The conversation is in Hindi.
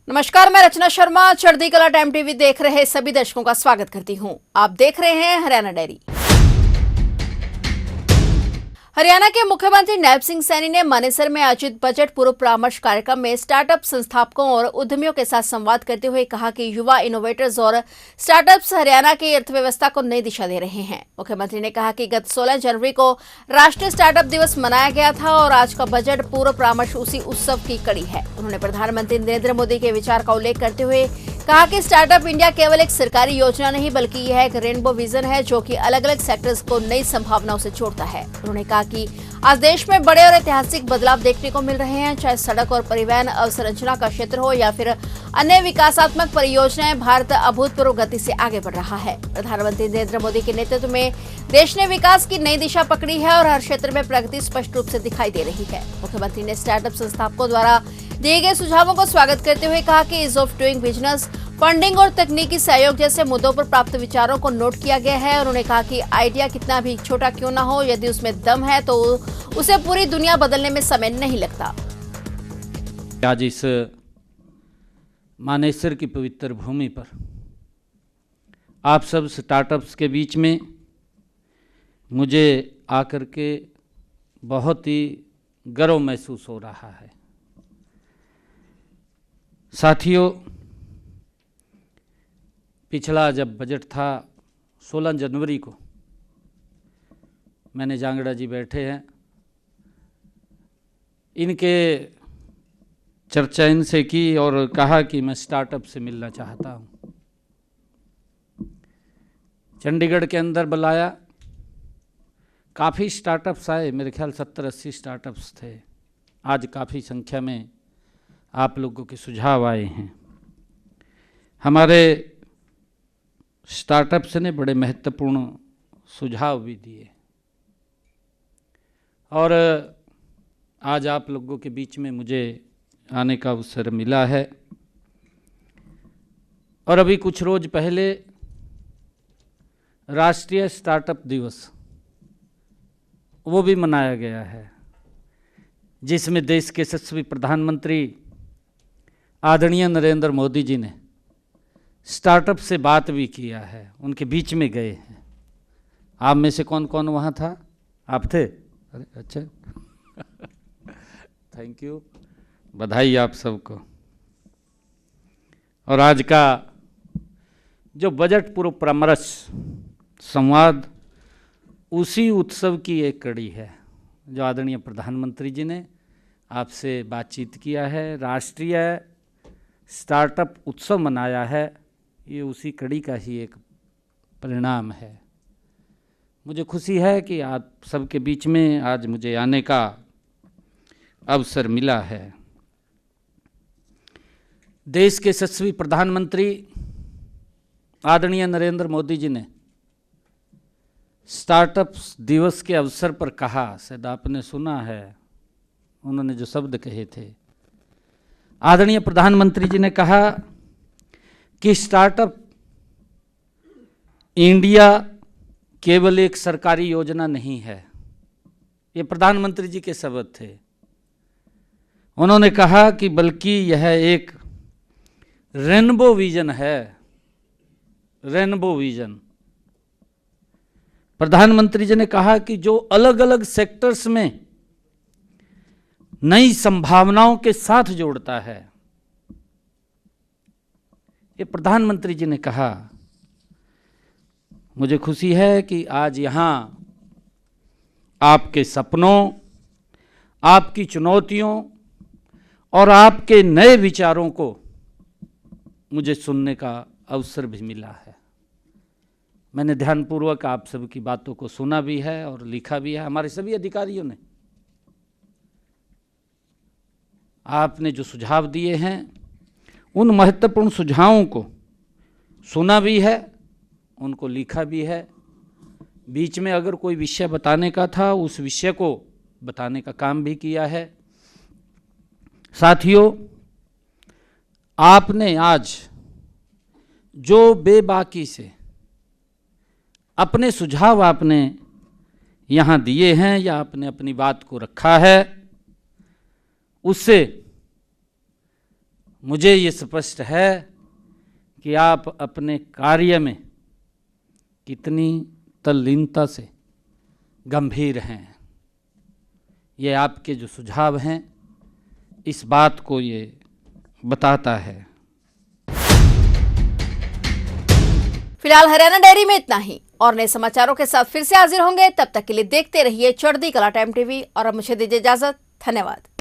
नमस्कार, मैं रचना शर्मा चढ़ती कला टाइम टीवी देख रहे सभी दर्शकों का स्वागत करती हूं। आप देख रहे हैं हरियाणा डायरी। हरियाणा के मुख्यमंत्री नायब सिंह सैनी ने मानेसर में आयोजित बजट पूर्व परामर्श कार्यक्रम में स्टार्टअप संस्थापकों और उद्यमियों के साथ संवाद करते हुए कहा कि युवा इनोवेटर्स और स्टार्टअप्स हरियाणा की अर्थव्यवस्था को नई दिशा दे रहे हैं। मुख्यमंत्री ने कहा कि गत 16 जनवरी को राष्ट्रीय स्टार्टअप दिवस मनाया गया था और आज का बजट पूर्व परामर्श उसी उत्सव की कड़ी है। उन्होंने प्रधानमंत्री नरेंद्र मोदी के विचार का उल्लेख करते हुए कहा कि स्टार्टअप इंडिया केवल एक सरकारी योजना नहीं बल्कि यह एक रेनबो विजन है जो कि अलग अलग सेक्टर्स को नई संभावनाओं से जोड़ता है। उन्होंने कहा कि आज देश में बड़े और ऐतिहासिक बदलाव देखने को मिल रहे हैं, चाहे सड़क और परिवहन अवसंरचना का क्षेत्र हो या फिर अन्य विकासात्मक परियोजनाएं। भारत अभूतपूर्व गति से आगे बढ़ रहा है। प्रधानमंत्री नरेंद्र मोदी के नेतृत्व में देश ने विकास की नई दिशा पकड़ी है और हर क्षेत्र में प्रगति स्पष्ट रूप से दिखाई दे रही है। मुख्यमंत्री ने स्टार्टअप संस्थापकों द्वारा दिए गए सुझावों को स्वागत करते हुए कहा कि ease of doing business, funding और तकनीकी सहयोग जैसे मुद्दों पर प्राप्त विचारों को नोट किया गया है। उन्होंने कहा कि आइडिया कितना भी छोटा क्यों ना हो, यदि उसमें दम है तो उसे पूरी दुनिया बदलने में समय नहीं लगता। आज इस मानेसर की पवित्र भूमि पर आप सब स्टार्टअप्स के बीच में मुझे आकर के बहुत ही गर्व महसूस हो रहा है। साथियों, पिछला जब बजट था 16 जनवरी को, मैंने जांगड़ा जी बैठे हैं, इनके चर्चा इनसे की और कहा कि मैं स्टार्टअप से मिलना चाहता हूँ। चंडीगढ़ के अंदर बुलाया, काफ़ी स्टार्टअप्स आए, मेरे ख्याल 70-80 स्टार्टअप्स थे। आज काफ़ी संख्या में आप लोगों के सुझाव आए हैं। हमारे स्टार्टअप्स ने बड़े महत्वपूर्ण सुझाव भी दिए और आज आप लोगों के बीच में मुझे आने का अवसर मिला है। और अभी कुछ रोज पहले राष्ट्रीय स्टार्टअप दिवस वो भी मनाया गया है, जिसमें देश के यशस्वी प्रधानमंत्री आदरणीय नरेंद्र मोदी जी ने स्टार्टअप से बात भी किया है, उनके बीच में गए हैं। आप में से कौन कौन वहाँ था? आप थे? अरे अच्छा थैंक यू, बधाई आप सबको। और आज का जो बजट पूर्व परामर्श संवाद उसी उत्सव की एक कड़ी है, जो आदरणीय प्रधानमंत्री जी ने आपसे बातचीत किया है, राष्ट्रीय स्टार्टअप उत्सव मनाया है, ये उसी कड़ी का ही एक परिणाम है। मुझे खुशी है कि आप सबके बीच में आज मुझे आने का अवसर मिला है। देश के यशस्वी प्रधानमंत्री आदरणीय नरेंद्र मोदी जी ने स्टार्टअप दिवस के अवसर पर कहा, शायद आपने सुना है, उन्होंने जो शब्द कहे थे, आदरणीय प्रधानमंत्री जी ने कहा कि स्टार्टअप इंडिया केवल एक सरकारी योजना नहीं है। ये प्रधानमंत्री जी के शब्द थे। उन्होंने कहा कि बल्कि यह एक रेनबो विजन है, रेनबो विजन। प्रधानमंत्री जी ने कहा कि जो अलग अलग सेक्टर्स में नई संभावनाओं के साथ जोड़ता है। ये प्रधानमंत्री जी ने कहा। मुझे खुशी है कि आज यहाँ आपके सपनों, आपकी चुनौतियों और आपके नए विचारों को मुझे सुनने का अवसर भी मिला है। मैंने ध्यानपूर्वक आप सबकी बातों को सुना भी है और लिखा भी है। हमारे सभी अधिकारियों ने आपने जो सुझाव दिए हैं उन महत्वपूर्ण सुझावों को सुना भी है, उनको लिखा भी है। बीच में अगर कोई विषय बताने का था, उस विषय को बताने का काम भी किया है। साथियों, आपने आज जो बेबाकी से अपने सुझाव आपने यहाँ दिए हैं या आपने अपनी बात को रखा है, उससे मुझे ये स्पष्ट है कि आप अपने कार्य में कितनी तल्लीनता से गंभीर हैं। ये आपके जो सुझाव हैं इस बात को ये बताता है। फिलहाल हरियाणा डायरी में इतना ही और नए समाचारों के साथ फिर से हाजिर होंगे। तब तक के लिए देखते रहिए चढ़ती कला टाइम टीवी और अब मुझे दीजिए इजाजत। धन्यवाद।